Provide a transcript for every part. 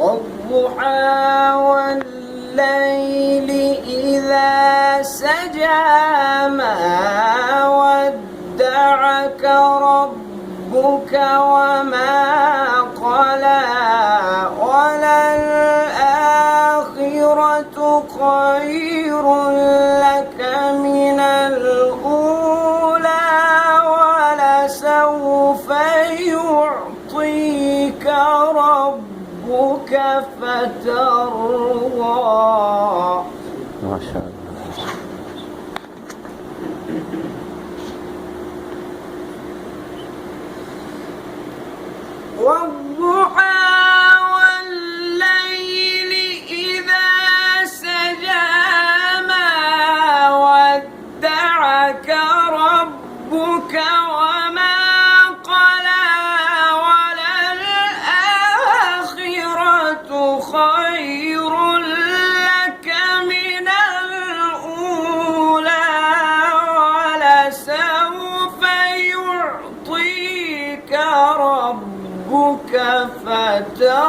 والضحى والليل إذا سجى ما ودعك ربك وما قلى وللآخرة خير لك من الأولى ولسوف يعطيك ربك فترضى. ما شاء الله. والضحى والليل إذا سجى ما ودعك ربك وما قلى وللآخرة خير لك من الأولى ولسوف يعطيك ربك فترضى.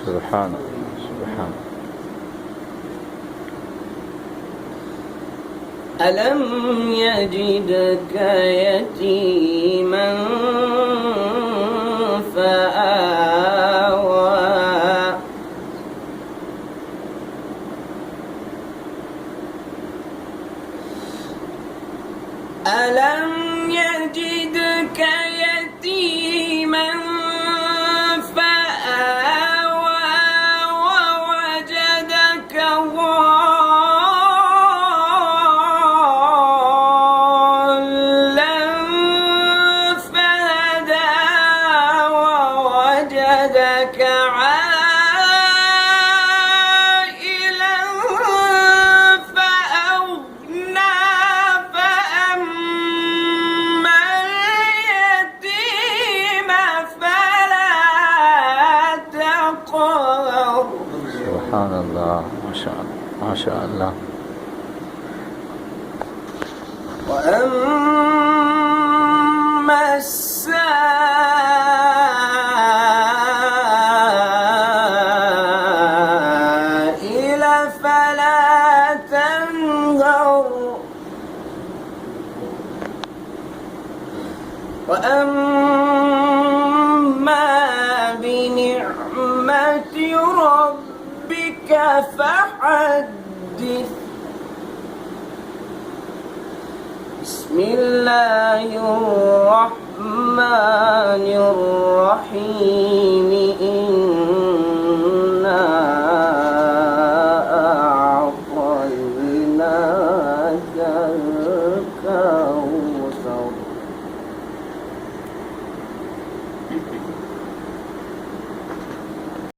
سبحان الله سبحان الله. ألم يجدك يتيما فآوى ألم يجدك يتيما فآوى ووجدك ضالا فهدى ووجدك عائلا فأغنى فأما اليتيم فلا تقهر. سبحان الله ما شاء الله ما شاء الله. وأما السائل فلا تنهر وأما بنعمة ربك فحدث. بسم الله الرحمن الرحيم إنا أعطيناك الكوثر